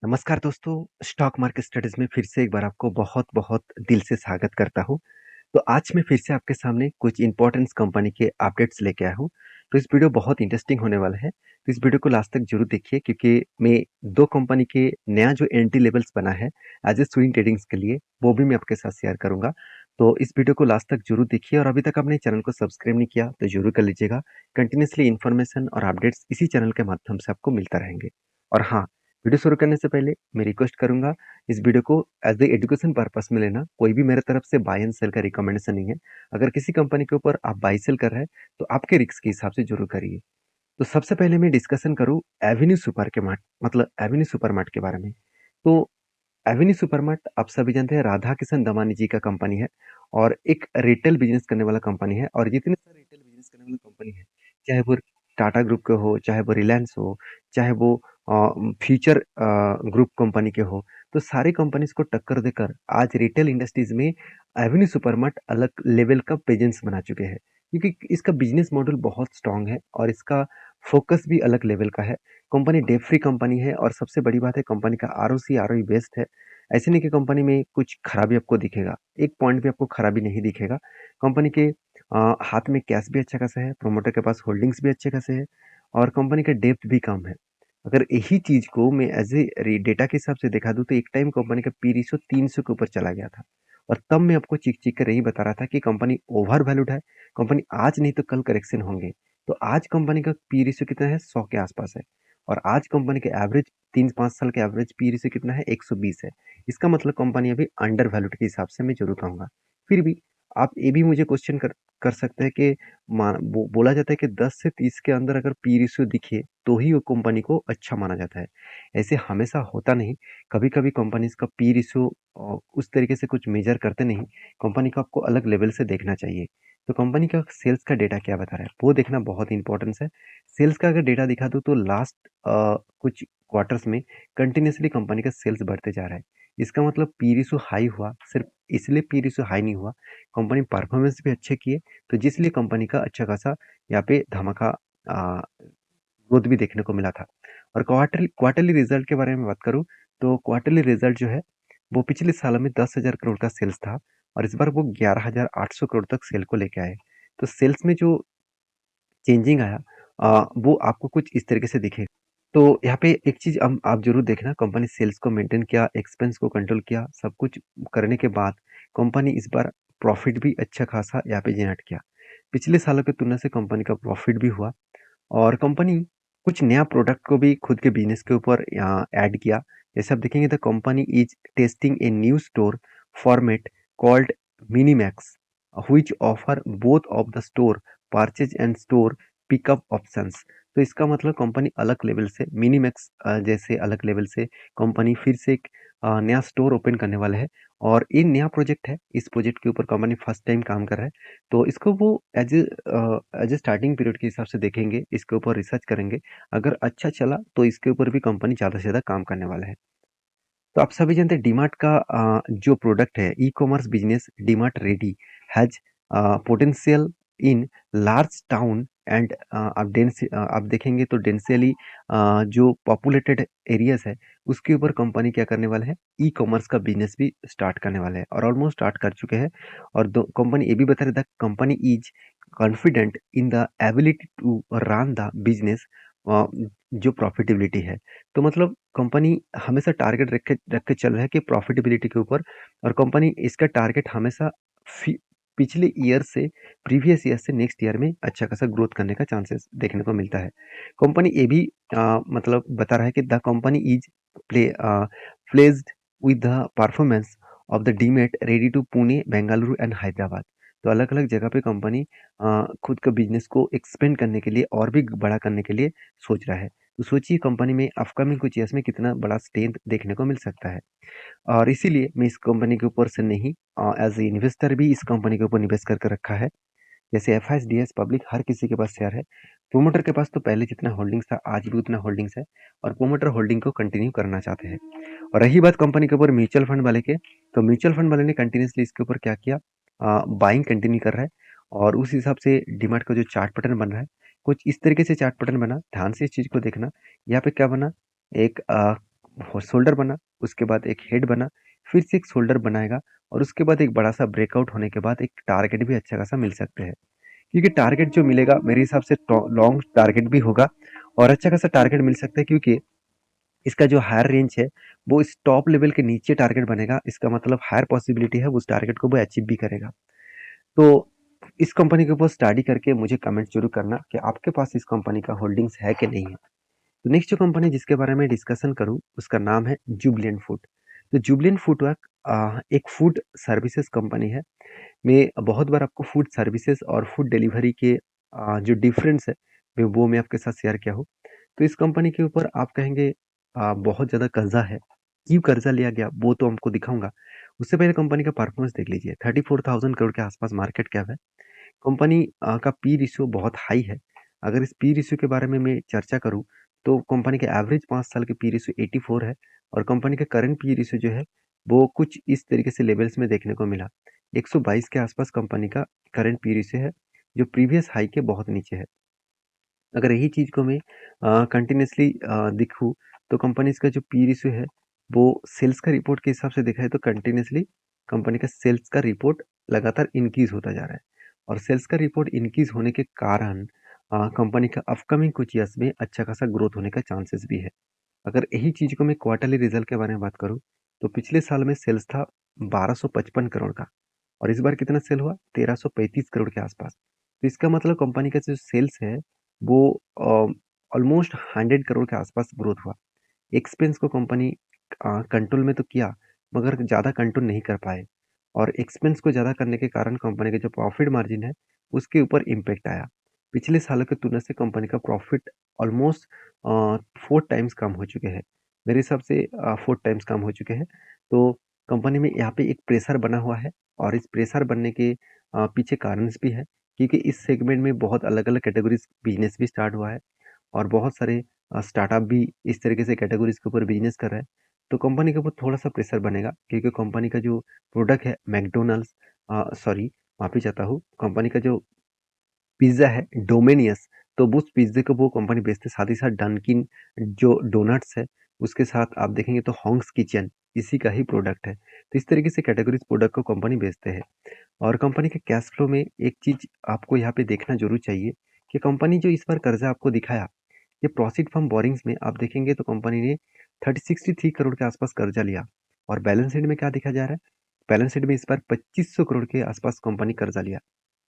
नमस्कार दोस्तों, stock market studies में फिर से एक बार आपको बहुत-बहुत दिल से स्वागत करता हूँ। तो आज मैं फिर से आपके सामने कुछ इम्पोर्टेंस कंपनी के अपडेट्स लेके आया हूँ। तो इस वीडियो बहुत इंटरेस्टिंग होने वाला है। तो इस वीडियो को लास्ट तक ज़रूर देखिए क्योंकि मैं 2 कंपनी के नया जो एंट्री लेवल्स बना है एज़ अ स्विंग ट्रेडिंग्स के लिए, वो भी मैं आपके साथ शेयर करूँगा। तो इस वीडियो को लास्ट तक ज़रूर देखिए और अभी तक आपने चैनल को सब्सक्राइब नहीं किया तो ज़रूर कर लीजिएगा। कंटिन्यूअसली इन्फॉर्मेशन और अपडेट्स इसी चैनल के माध्यम से आपको मिलता रहेंगे। और हाँ, वीडियो शुरू करने से पहले मैं रिक्वेस्ट करूंगा इस वीडियो को एज ए एजुकेशन पर्पस में लेना। कोई भी मेरे तरफ से बाय एंड सेल का रिकमेंडेशन नहीं है। अगर किसी कंपनी के ऊपर आप बाय सेल कर रहे हैं तो आपके रिस्क के हिसाब से जरूर करिए। तो सबसे पहले मैं डिस्कशन करूं एवेन्यू सुपर के मार्ट मतलब एवेन्यू सुपरमार्ट के बारे में। तो एवेन्यू सुपरमार्ट आप सभी जानते हैं राधा किशन दमानी जी का कंपनी है और एक रिटेल बिजनेस करने वाला कंपनी है। और जितने सारे रिटेल बिजनेस करने वाला कंपनी है, चाहे वो टाटा ग्रुप के हो, चाहे वो रिलायंस हो, चाहे वो फ्यूचर ग्रुप कंपनी के हो, तो सारी कंपनीज को टक्कर देकर आज रिटेल इंडस्ट्रीज में एवेन्यू सुपरमार्ट अलग लेवल का प्रेजेंस बना चुके हैं। क्योंकि इसका बिजनेस मॉडल बहुत स्ट्रांग है और इसका फोकस भी अलग लेवल का है। कंपनी डेट फ्री कंपनी है और सबसे बड़ी बात है कंपनी का आरओसी आरओई बेस्ड है। ऐसे नहीं कि कंपनी में कुछ खराबी आपको दिखेगा, एक पॉइंट भी आपको खराबी नहीं दिखेगा। कंपनी के हाथ में कैश भी अच्छा खासा है, प्रोमोटर के पास होल्डिंग्स भी अच्छे खासे है और कंपनी का डेप्थ भी कम है। अगर यही चीज को मैं एज ए डेटा के हिसाब से दिखा दूं तो एक टाइम कंपनी का पी रेशियो 300 के ऊपर चला गया था। और तब मैं आपको चिक चिक कर यही बता रहा था कि कंपनी ओवर वैल्यूड है। कंपनी आज नहीं तो कल करेक्शन होंगे। तो आज कंपनी का पी रेशियो कितना है, 100 के आसपास है। और आज कंपनी के एवरेज 3-5 साल के एवरेज पी रेशियो कितना है, 120 है। इसका मतलब कंपनी अभी अंडर वैल्यूड के हिसाब से मैं जरूर कहूंगा। फिर भी आप ये भी मुझे क्वेश्चन कर कर सकते हैं कि बोला जाता है कि 10 से 30 के अंदर अगर पी रेशियो दिखे तो ही वो कंपनी को अच्छा माना जाता है। ऐसे हमेशा होता नहीं। कभी कभी कंपनीज का पी रेशियो उस तरीके से कुछ मेजर करते नहीं। कंपनी को आपको अलग लेवल से देखना चाहिए। तो कंपनी का सेल्स का डेटा क्या बता रहा है वो देखना बहुत इंपॉर्टेंस है। सेल्स का अगर डेटा दिखा दूं तो लास्ट कुछ क्वार्टर्स में कंटिन्यूसली कंपनी का सेल्स बढ़ते जा रहा है। इसका मतलब पी रेशियो हाई हुआ, सिर्फ इसलिए पी रेशियो हाई नहीं हुआ, कंपनी परफॉर्मेंस भी अच्छे किए। तो जिसलिए कंपनी का अच्छा खासा यहाँ पे धमाका ग्रोथ भी देखने को मिला था। और क्वार्टरली क्वार्टरली रिजल्ट के बारे में बात करूँ तो क्वार्टरली रिजल्ट जो है वो पिछले साल में 10,000 करोड़ का सेल्स था और इस बार वो 11,800 करोड़ तक सेल को लेके आए। तो सेल्स में जो चेंजिंग आया वो आपको कुछ इस तरीके से दिखेगा। तो यहाँ पे एक चीज आप जरूर देखना, कंपनी सेल्स को मेंटेन किया, एक्सपेंस को कंट्रोल किया, सब कुछ करने के बाद कंपनी इस बार प्रॉफिट भी अच्छा खासा यहाँ पे जनरेट किया। पिछले सालों की तुलना से कंपनी का प्रॉफिट भी हुआ और कंपनी कुछ नया प्रोडक्ट को भी खुद के बिजनेस के ऊपर यहाँ ऐड किया। जैसे आप देखेंगे the company is tasting a new store format called Minimax which offer both of the store purchase and store pickup options. तो इसका मतलब कंपनी अलग लेवल से मिनीमैक्स जैसे अलग लेवल से कंपनी फिर से एक नया स्टोर ओपन करने वाला है। और ये नया प्रोजेक्ट है, इस प्रोजेक्ट के ऊपर कंपनी फर्स्ट टाइम काम कर रहा है। तो इसको वो एज ए स्टार्टिंग पीरियड के हिसाब से देखेंगे, इसके ऊपर रिसर्च करेंगे। अगर अच्छा चला तो इसके ऊपर भी कंपनी ज़्यादा से ज़्यादा काम करने वाला है। तो आप सभी जानते हैं डीमार्ट का जो प्रोडक्ट है e commerce business DMart ready has potential in large town and आप देखेंगे तो डेंसली जो पॉपुलेटेड एरियाज है उसके ऊपर कंपनी क्या करने वाला है, ई कॉमर्स का बिजनेस भी स्टार्ट करने वाला है और ऑलमोस्ट स्टार्ट कर चुके हैं। और कंपनी ये भी बता रहा था company is confident in the ability to run the business जो प्रॉफिटेबिलिटी है। तो मतलब कंपनी हमेशा टारगेट रख के चल रहा है कि प्रॉफिटेबिलिटी के ऊपर। और कंपनी इसका टारगेट हमेशा पिछले ईयर से प्रीवियस ईयर से नेक्स्ट ईयर में अच्छा खासा ग्रोथ करने का चांसेस देखने को मिलता है। कंपनी ये भी मतलब बता रहा है कि the company is pleased with the performance of the DMart ready to Pune Bengaluru and Hyderabad. तो अलग अलग जगह पे कंपनी खुद का बिजनेस को एक्सपेंड करने के लिए और भी बड़ा करने के लिए सोच रहा है। तो सोचिए कंपनी में अपकमिंग कुछ ईयर्स में कितना बड़ा स्ट्रेंथ देखने को मिल सकता है। और इसीलिए मैं इस कंपनी के ऊपर से नहीं, एज ए इन्वेस्टर भी इस कंपनी के ऊपर निवेश करके रखा है। जैसे F S D S public हर किसी के पास शेयर है। प्रोमोटर के पास तो पहले जितना होल्डिंग्स था आज भी उतना होल्डिंग्स है और प्रोमोटर होल्डिंग को कंटिन्यू करना चाहते हैं। और रही बात कंपनी के ऊपर म्यूचुअल फंड वाले के, तो म्यूचुअल फंड वाले ने कंटिन्यूसली इसके ऊपर क्या किया, बाइंग कंटिन्यू कर रहा है। और उस हिसाब से डिमांड का जो चार्ट पैटर्न बन रहा है कुछ इस तरीके से चार्ट पैटर्न बना, ध्यान से इस चीज को देखना। यहाँ पे क्या बना, एक शोल्डर बना, उसके बाद एक हेड बना, फिर से एक शोल्डर बनाएगा और उसके बाद एक बड़ा-सा ब्रेकआउट होने के बाद एक टारगेट भी अच्छा खासा मिल सकते हैं। क्योंकि टारगेट जो मिलेगा मेरे हिसाब से लॉन्ग टारगेट भी होगा और अच्छा खासा टारगेट मिल सकता है, क्योंकि इसका जो हायर रेंज है वो इस टॉप लेवल के नीचे टारगेट बनेगा। इसका मतलब हायर पॉसिबिलिटी है उस टारगेट को वो अचीव भी करेगा। तो इस कंपनी के ऊपर स्टडी करके मुझे कमेंट जरूर करना कि आपके पास इस कंपनी का होल्डिंग्स है कि नहीं है। तो नेक्स्ट जो कंपनी जिसके बारे में डिस्कशन करूं उसका नाम है जुबलेंट फूड। तो जुबलेंट फूडवर्क एक फूड सर्विसेज कंपनी है। मैं बहुत बार आपको फूड सर्विसेज और फूड डिलीवरी के जो डिफरेंस है मैं आपके साथ शेयर किया हूँ। तो इस कंपनी के ऊपर आप कहेंगे बहुत ज़्यादा कर्जा है। क्यों कर्जा लिया गया वो तो हमको दिखाऊंगा। उससे पहले कंपनी का परफॉर्मेंस देख लीजिए। 34,000 करोड़ के आसपास मार्केट कैप है। कंपनी का पी रेशियो बहुत हाई है। अगर इस पी रेशियो के बारे में मैं चर्चा करूं तो कंपनी के एवरेज 5 साल के पी रेशियो 84 है और कंपनी का करंट पी रेशियो जो है वो कुछ इस तरीके से लेवल्स में देखने को मिला। 122 के आसपास कंपनी का करंट पी रेशियो है, जो प्रीवियस हाई के बहुत नीचे है। अगर यही चीज़ को मैं कंटिन्यूसली दिखूँ तो कंपनीज का जो पी रेशियो है वो सेल्स का रिपोर्ट के हिसाब से देखा है तो कंटिन्यूसली कंपनी का सेल्स का रिपोर्ट लगातार इंक्रीज होता जा रहा है। और सेल्स का रिपोर्ट इंक्रीज होने के कारण कंपनी का अपकमिंग कुछ ईयर्स में अच्छा खासा ग्रोथ होने का चांसेस भी है। अगर यही चीज़ को मैं क्वार्टरली रिजल्ट के बारे में बात करूँ तो पिछले साल में सेल्स था 1255 करोड़ का और इस बार कितना सेल हुआ 1335 करोड़ के आसपास। तो इसका मतलब कंपनी का जो सेल्स है वो ऑलमोस्ट 100 करोड़ के आसपास ग्रोथ हुआ। एक्सपेंस को कंपनी कंट्रोल में तो किया मगर ज़्यादा कंट्रोल नहीं कर पाए और एक्सपेंस को ज़्यादा करने के कारण कंपनी का जो प्रॉफिट मार्जिन है उसके ऊपर इम्पेक्ट आया। पिछले सालों की तुलना से कंपनी का प्रॉफिट ऑलमोस्ट 4 टाइम्स कम हो चुके हैं। मेरे हिसाब से 4 टाइम्स कम हो चुके हैं। तो कंपनी में यहाँ पे एक प्रेशर बना हुआ है और इस प्रेशर बनने के पीछे कारण भी है, क्योंकि इस सेगमेंट में बहुत अलग अलग कैटेगरीज बिजनेस भी स्टार्ट हुआ है और बहुत सारे स्टार्टअप भी इस तरीके से कैटेगरीज के ऊपर बिजनेस कर रहा है। तो कंपनी के ऊपर थोड़ा सा प्रेशर बनेगा, क्योंकि कंपनी का जो प्रोडक्ट है मैकडोनल्ड्स, सॉरी माफी चाहता हूँ, कंपनी का जो पिज्ज़ा है डोमिनियस, तो उस पिज्ज़े को वो कंपनी बेचते हैं। साथ ही साथ डंकिन जो डोनट्स है उसके साथ आप देखेंगे तो हॉन्ग्स किचन इसी का ही प्रोडक्ट है। तो इस तरीके से कैटेगरीज प्रोडक्ट को कंपनी बेचते हैं। और कंपनी के कैश फ्लो में एक चीज आपको यहाँ पे देखना जरूर चाहिए कि कंपनी जो इस बार कर्जा आपको दिखाया, ये प्रोसीड फ्रॉम बोरिंग्स में आप देखेंगे तो कंपनी ने 63 करोड़ के आसपास कर्जा लिया और बैलेंस शीट में क्या देखा जा रहा है, बैलेंस शीट में इस बार 2500 करोड़ के आसपास कंपनी कर्जा लिया।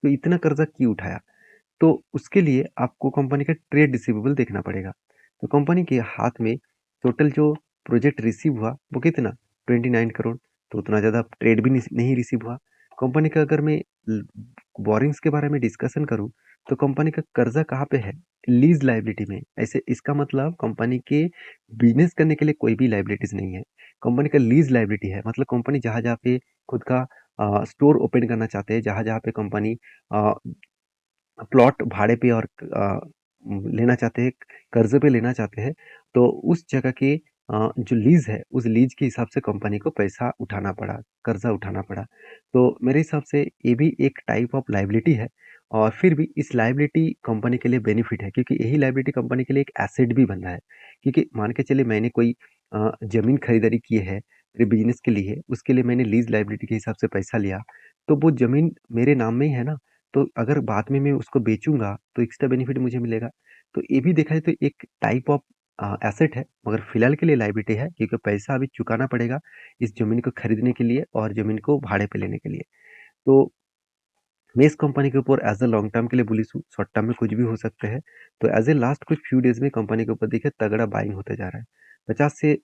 तो इतना कर्जा क्यों उठाया? तो उसके लिए आपको कंपनी का ट्रेड रिसीवेबल देखना पड़ेगा। तो कंपनी के हाथ में टोटल जो प्रोजेक्ट रिसीव हुआ वो कितना 29 करोड़। तो उतना ज़्यादा ट्रेड भी नहीं रिसीव हुआ। कंपनी का अगर मैं बोरिंग्स के बारे में डिस्कशन करूं तो कंपनी का कर्जा कहाँ पे है, लीज लाइबिलिटी में। ऐसे इसका मतलब कंपनी के बिजनेस करने के लिए कोई भी लाइबिलिटीज नहीं है। कंपनी का लीज लाइबिलिटी है, मतलब कंपनी जहाँ जहाँ पे खुद का स्टोर ओपन करना चाहते हैं, जहाँ जहाँ पे कंपनी प्लॉट भाड़े पे और लेना चाहते हैं, कर्ज़े पे लेना चाहते हैं, तो उस जगह की जो लीज़ है, उस लीज़ के हिसाब से कंपनी को पैसा उठाना पड़ा, कर्ज़ा उठाना पड़ा। तो मेरे हिसाब से ये भी एक टाइप ऑफ लायबिलिटी है और फिर भी इस लायबिलिटी कंपनी के लिए बेनिफिट है, क्योंकि यही लायबिलिटी कंपनी के लिए एक एसेट भी बन रहा है। क्योंकि मान के चलिए मैंने कोई ज़मीन खरीदारी की है मेरे बिज़नेस के लिए, उसके लिए मैंने लीज़ लायबिलिटी के हिसाब से पैसा लिया, तो वो ज़मीन मेरे नाम में ही है ना। तो अगर बाद में मैं उसको बेचूँगा तो एक्स्ट्रा बेनिफिट मुझे मिलेगा। तो ये भी देखा जाए तो एक टाइप ऑफ एसेट है, मगर फिलहाल के लिए लायबिलिटी है, क्योंकि पैसा अभी चुकाना पड़ेगा इस ज़मीन को खरीदने के लिए और ज़मीन को भाड़े पे लेने के लिए। तो मैं इस कंपनी के ऊपर एज़ अ लॉन्ग टर्म के लिए बुलिश हूँ, शॉर्ट टर्म में कुछ भी हो सकते हैं। तो एज़ ए लास्ट कुछ फ्यू डेज़ में कंपनी के ऊपर देखिए तगड़ा बाइंग होता जा रहा है। 50 से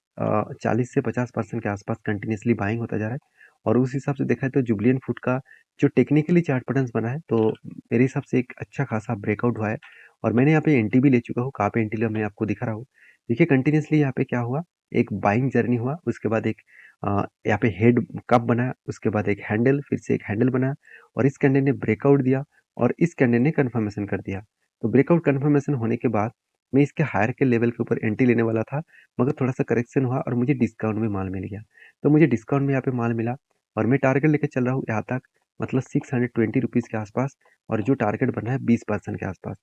40 से 50% के आसपास कंटिन्यूअसली बाइंग होता जा रहा है और उस हिसाब से देखा है तो जुबिलिएंट फूड का जो टेक्निकली चार्ट पैटर्न्स बना है, तो मेरे हिसाब से एक अच्छा खासा ब्रेकआउट हुआ है और मैंने यहाँ पे एंट्री भी ले चुका हूँ। कहाँ पे एंट्री लिया मैं आपको दिखा रहा हूँ। देखिए कंटिन्यूअसली यहाँ पे क्या हुआ, एक बाइंग जर्नी हुआ, उसके बाद एक यहाँ पे हेड कप बना, उसके बाद एक हैंडल, फिर से एक हैंडल बना और इस कैंडिडेट ने ब्रेकआउट दिया और इस कैंडिडेट ने कंफर्मेशन कर दिया। तो ब्रेकआउट कंफर्मेशन होने के बाद मैं इसके हायर के लेवल के ऊपर एंट्री लेने वाला था, मगर थोड़ा सा करेक्शन हुआ और मुझे डिस्काउंट में माल मिल गया। तो मुझे डिस्काउंट में यहाँ पे माल मिला और मैं टारगेट लेके चल रहा हूँ यहाँ तक, मतलब 620 रुपीज़ के आसपास, और जो टारगेट बना है 20% के आसपास।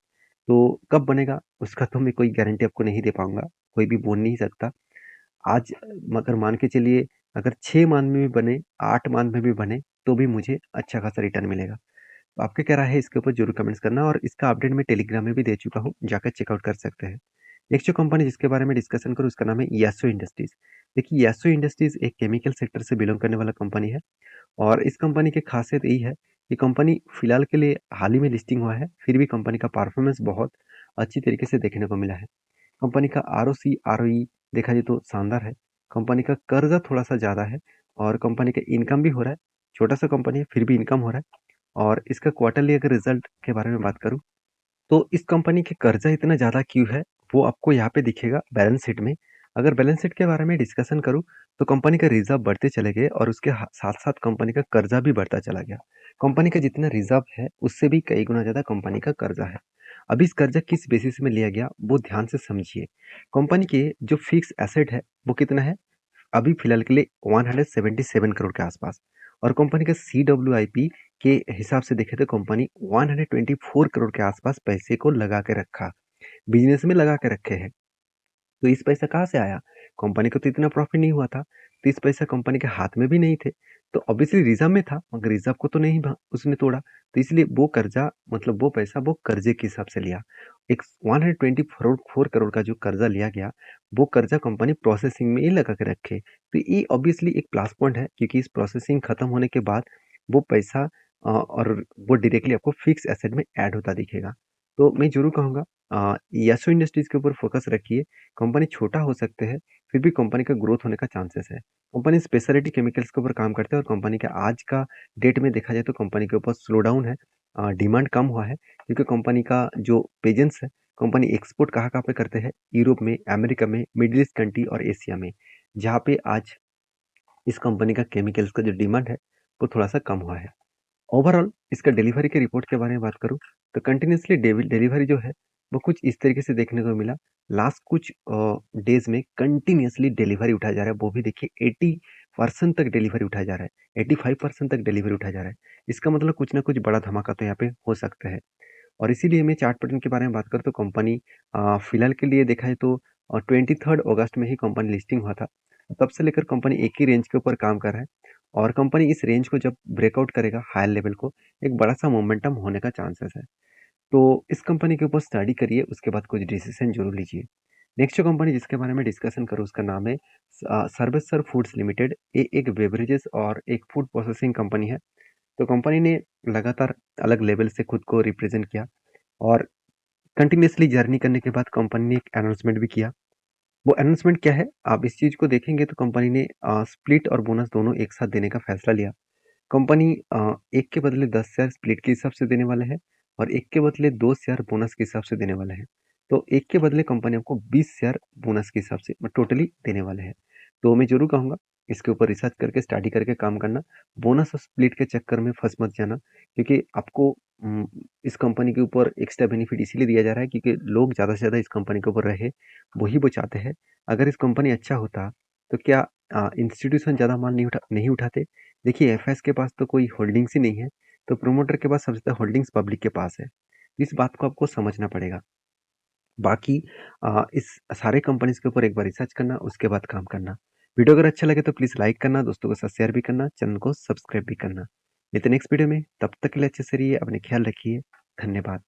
तो कब बनेगा उसका तो मैं कोई गारंटी आपको नहीं दे पाऊंगा, कोई भी बोल नहीं सकता। आज मगर मान के चलिए अगर 6 मंथ में भी बने, 8 मंथ में भी बने, तो भी मुझे अच्छा खासा रिटर्न मिलेगा। तो आपकी क्या राय है इसके ऊपर ज़रूर कमेंट्स करना और इसका अपडेट मैं टेलीग्राम में भी दे चुका हूँ, जाकर चेकआउट कर सकते हैं। नेक्स्ट जो कंपनी जिसके बारे में डिस्कशन करूँ उसका नाम है यासो इंडस्ट्रीज़। देखिए यासो इंडस्ट्रीज़ एक केमिकल सेक्टर से बिलॉन्ग करने वाला कंपनी है और इस कंपनी की खासियत यही है कि कंपनी फिलहाल के लिए हाल ही में लिस्टिंग हुआ है, फिर भी कंपनी का परफॉर्मेंस बहुत अच्छी तरीके से देखने को मिला है। कंपनी का आरओसी, आरओई देखा जाए तो शानदार है। कंपनी का कर्जा थोड़ा-सा ज़्यादा है और कंपनी का इनकम भी हो रहा है। छोटा-सा कंपनी है, फिर भी इनकम हो रहा है और इसका क्वार्टरली अगर रिजल्ट के बारे में बात करूँ, तो इस कंपनी के कर्जा इतना ज़्यादा क्यों है, वो आपको यहाँ पे दिखेगा बैलेंस शीट में। अगर बैलेंस शीट के बारे में डिस्कशन करूँ, तो कंपनी का रिज़र्व बढ़ते चले गए और उसके साथ-साथ कंपनी का कर्जा भी बढ़ता चला गया। कंपनी का जितना रिज़र्व है, उससे भी कई गुना ज़्यादा कंपनी का कर्जा है। अब इस कर्जा किस बेसिस में लिया गया, वो ध्यान से समझिए। कंपनी के जो फिक्स एसेट है, वो कितना है? अभी फिलहाल के लिए 177 करोड़ के आसपास और कंपनी का सीडब्ल्यूआईपी के हिसाब से देखें तो कंपनी 124 करोड़ के आसपास पैसे को लगा के रखा, बिजनेस में लगा के रखे हैं। तो इस पैसा कहाँ से आया? कंपनी को तो इतना प्रॉफिट नहीं हुआ था, तो इस पैसा कंपनी के हाथ में भी नहीं थे। तो ऑब्वियसली रिजर्व में था, मगर रिजर्व को तो नहीं उसने तोड़ा। तो इसलिए वो कर्जा मतलब वो पैसा वो कर्जे के हिसाब से लिया। एक 124 करोड़ का जो कर्जा लिया गया, वो कर्जा कंपनी प्रोसेसिंग में ही लगा के रखे। तो ये ऑब्वियसली एक प्लस पॉइंट है क्योंकि इस प्रोसेसिंग खत्म होने के बाद वो पैसा और वो डायरेक्टली आपको फिक्स एसेट में ऐड होता दिखेगा। तो मैं ज़रूर कहूँगा यासो इंडस्ट्रीज़ के ऊपर फोकस रखिए। कंपनी छोटा हो सकते हैं, फिर भी कंपनी का ग्रोथ होने का चांसेस है। कंपनी स्पेशलिटी केमिकल्स के ऊपर काम करते हैं और कंपनी का आज का डेट में देखा जाए तो कंपनी के ऊपर स्लो डाउन है। डिमांड कम हुआ है क्योंकि कंपनी का जो प्रेजेंस है, कंपनी एक्सपोर्ट कहाँ-कहाँ पे करते हैं? यूरोप में, अमेरिका में, मिडल ईस्ट कंट्री और एशिया में, जहाँ पे आज इस कंपनी का केमिकल्स का जो डिमांड है, वो थोड़ा-सा कम हुआ है। ओवरऑल इसका डिलीवरी के रिपोर्ट के बारे में बात करूँ, तो कंटिन्यूअसली डिलीवरी जो है, वो कुछ इस तरीके से देखने को मिला। लास्ट कुछ डेज़ में कंटिन्यूअसली डिलीवरी उठाया जा रहा है, वो भी देखिए 80% तक डिलीवरी उठाया जा रहा है, 85% तक डिलीवरी उठाया जा रहा है। इसका मतलब कुछ ना कुछ बड़ा धमाका तो यहाँ पे हो सकता है। और इसीलिए मैं चार्ट पैटर्न के बारे में बात करूँ तो कंपनी फिलहाल के लिए देखा है तो 23 अगस्त में ही कंपनी लिस्टिंग हुआ था। तब से लेकर कंपनी एक ही रेंज के ऊपर काम कर रहा है और कंपनी इस रेंज को जब ब्रेकआउट करेगा हायर लेवल को, एक बड़ा-सा मोमेंटम होने का चांसेस है। तो इस कंपनी के ऊपर स्टडी करिए, उसके बाद कुछ डिसीज़न ज़रूर लीजिए। नेक्स्ट जो कंपनी जिसके बारे में डिस्कशन करूँ उसका नाम है सर्वेसर फूड्स लिमिटेड। ये एक बेवरेजेस और एक फूड प्रोसेसिंग कंपनी है। तो कंपनी ने लगातार अलग लेवल से खुद को रिप्रेजेंट किया और कंटिन्यूअसली जर्नी करने के बाद कंपनी ने एक अनाउंसमेंट भी किया। वो अनाउंसमेंट क्या है? आप इस चीज़ को देखेंगे तो कंपनी ने स्प्लिट और बोनस दोनों एक साथ देने का फैसला लिया। कंपनी 1 के बदले 10 शेयर स्प्लिट के हिसाब से देने वाले हैं और 1 के बदले 2 शेयर बोनस के हिसाब से देने वाले हैं। तो 1 के बदले कंपनी आपको 20 शेयर बोनस के हिसाब से टोटली देने वाले हैं। तो मैं ज़रूर कहूँगा इसके ऊपर रिसर्च करके स्टडी करके काम करना। बोनस और स्प्लिट के चक्कर में फँस मत जाना क्योंकि आपको इस कंपनी के ऊपर एक्स्ट्रा बेनिफिट इसीलिए दिया जा रहा है क्योंकि लोग ज़्यादा से ज़्यादा इस कंपनी के ऊपर रहे, वही वो चाहते हैं। अगर इस कंपनी अच्छा होता तो क्या इंस्टीट्यूशन ज़्यादा माल नहीं उठाते? देखिए एफएस के पास तो कोई होल्डिंग्स ही नहीं है, तो प्रोमोटर के पास सबसे ज़्यादा होल्डिंग्स पब्लिक के पास है। इस बात को आपको समझना पड़ेगा। बाकी इस सारे कंपनीज़ के ऊपर एक बार रिसर्च करना, उसके बाद काम करना। वीडियो अगर अच्छा लगे तो प्लीज़ लाइक करना, दोस्तों के साथ शेयर भी करना, चैनल को सब्सक्राइब भी करना। मिलते हैं नेक्स्ट वीडियो में, तब तक के लिए अच्छे से रहिए, अपने ख्याल रखिए। धन्यवाद।